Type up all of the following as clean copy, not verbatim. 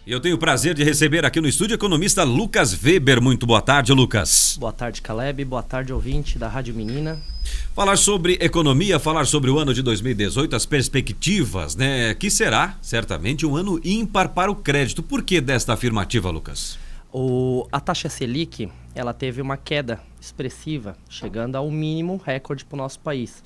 Eu tenho o prazer de receber aqui no estúdio o economista Lucas Weber. Muito boa tarde, Lucas. Boa tarde, Caleb. Boa tarde, ouvinte da Rádio Menina. Falar sobre economia, falar sobre o ano de 2018, as perspectivas, né? Que será, certamente, um ano ímpar para o crédito. Por que desta afirmativa, Lucas? A taxa Selic, ela teve uma queda expressiva, chegando ao mínimo recorde para o nosso país.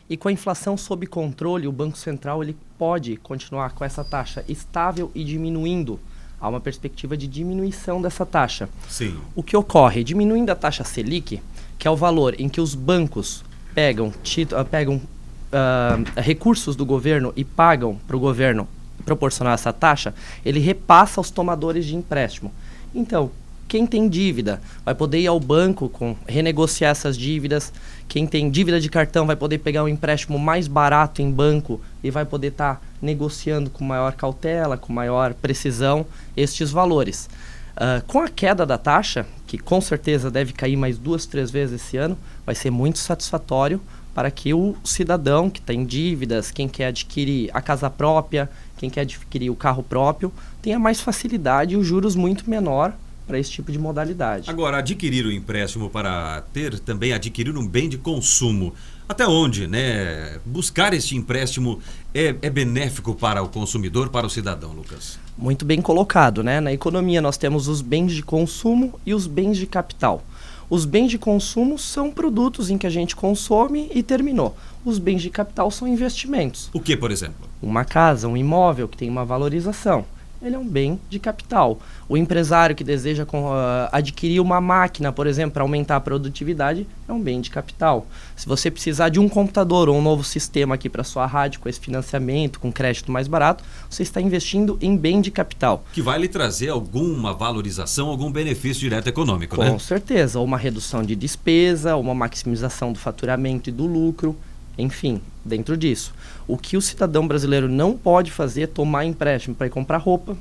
E com a inflação sob controle, o Banco Central ele pode continuar com essa taxa estável e diminuindo. Há uma perspectiva de diminuição dessa taxa. Sim. O que ocorre? Diminuindo a taxa Selic, que é o valor em que os bancos pegam recursos do governo e pagam para o governo proporcionar essa taxa, ele repassa aos tomadores de empréstimo. Então, quem tem dívida vai poder ir ao banco renegociar essas dívidas. Quem tem dívida de cartão vai poder pegar um empréstimo mais barato em banco e vai poder estar negociando com maior cautela, com maior precisão, estes valores. Com a queda da taxa, que com certeza deve cair mais 2, 3 vezes esse ano, vai ser muito satisfatório para que o cidadão que tem dívidas, quem quer adquirir a casa própria, quem quer adquirir o carro próprio, tenha mais facilidade e os juros muito menor para esse tipo de modalidade. Agora, adquirir o empréstimo para adquirir um bem de consumo, até onde, né? Buscar este empréstimo é benéfico para o consumidor, para o cidadão, Lucas? Muito bem colocado, né? Na economia nós temos os bens de consumo e os bens de capital. Os bens de consumo são produtos em que a gente consome e terminou. Os bens de capital são investimentos. O que, por exemplo? Uma casa, um imóvel que tem uma valorização. Ele é um bem de capital. O empresário que deseja adquirir uma máquina, por exemplo, para aumentar a produtividade, é um bem de capital. Se você precisar de um computador ou um novo sistema aqui para sua rádio, com esse financiamento, com crédito mais barato, você está investindo em bem de capital. Que vai lhe trazer alguma valorização, algum benefício direto econômico, né? Com certeza. Ou uma redução de despesa, ou uma maximização do faturamento e do lucro. Enfim, dentro disso. O que o cidadão brasileiro não pode fazer é tomar empréstimo para ir comprar roupa,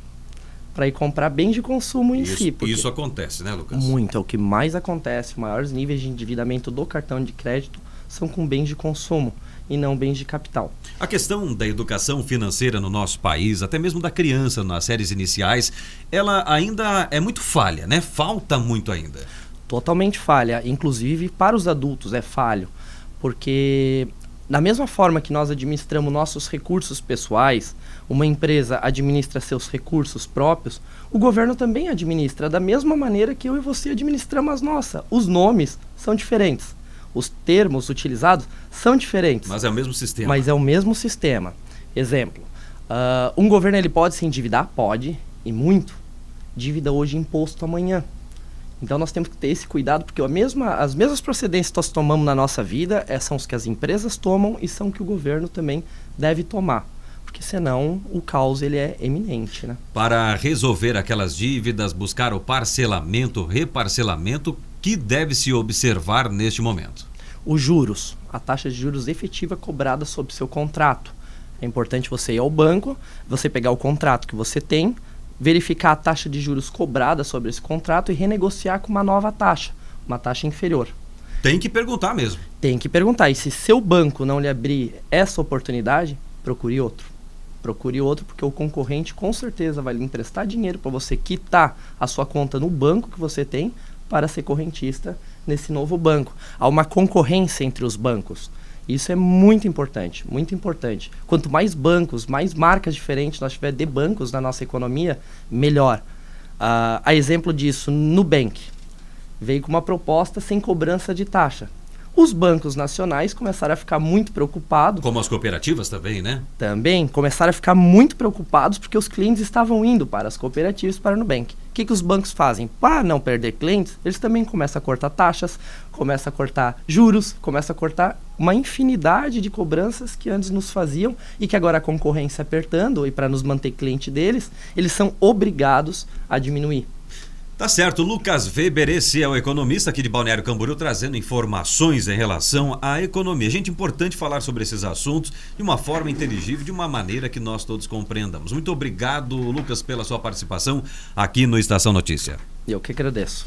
para ir comprar bens de consumo em si. Isso acontece, né, Lucas? Muito, é o que mais acontece. Os maiores níveis de endividamento do cartão de crédito são com bens de consumo e não bens de capital. A questão da educação financeira no nosso país, até mesmo da criança nas séries iniciais, ela ainda é muito falha, né? Falta muito ainda. Totalmente falha. Inclusive, para os adultos é falho. Porque da mesma forma que nós administramos nossos recursos pessoais, uma empresa administra seus recursos próprios, o governo também administra da mesma maneira que eu e você administramos as nossas. Os nomes são diferentes, os termos utilizados são diferentes. Mas é o mesmo sistema. Mas é o mesmo sistema. Exemplo, um governo ele pode se endividar? Pode, e muito. Dívida hoje, imposto amanhã. Então nós temos que ter esse cuidado, porque as mesmas procedências que nós tomamos na nossa vida são as que as empresas tomam e são que o governo também deve tomar. Porque senão o caos ele é eminente, né? Para resolver aquelas dívidas, buscar o parcelamento, reparcelamento, que deve se observar neste momento? Os juros, a taxa de juros efetiva cobrada sobre o seu contrato. É importante você ir ao banco, você pegar o contrato que você tem, verificar a taxa de juros cobrada sobre esse contrato e renegociar com uma nova taxa, uma taxa inferior. Tem que perguntar mesmo. Tem que perguntar. E se seu banco não lhe abrir essa oportunidade, procure outro. Procure outro, porque o concorrente com certeza vai lhe emprestar dinheiro para você quitar a sua conta no banco que você tem para ser correntista nesse novo banco. Há uma concorrência entre os bancos. Isso é muito importante, muito importante. Quanto mais bancos, mais marcas diferentes nós tiver de bancos na nossa economia, melhor. A exemplo disso, Nubank veio com uma proposta sem cobrança de taxa. Os bancos nacionais começaram a ficar muito preocupados. Como as cooperativas também, né? Também começaram a ficar muito preocupados porque os clientes estavam indo para as cooperativas e para o Nubank. O que os bancos fazem? Para não perder clientes, eles também começam a cortar taxas, começam a cortar juros, começam a cortar uma infinidade de cobranças que antes nos faziam e que agora a concorrência apertando e para nos manter cliente deles, eles são obrigados a diminuir. Tá certo, Lucas Weber, esse é o economista aqui de Balneário Camboriú, trazendo informações em relação à economia. Gente, importante falar sobre esses assuntos de uma forma inteligível, de uma maneira que nós todos compreendamos. Muito obrigado, Lucas, pela sua participação aqui no Estação Notícia. Eu que agradeço.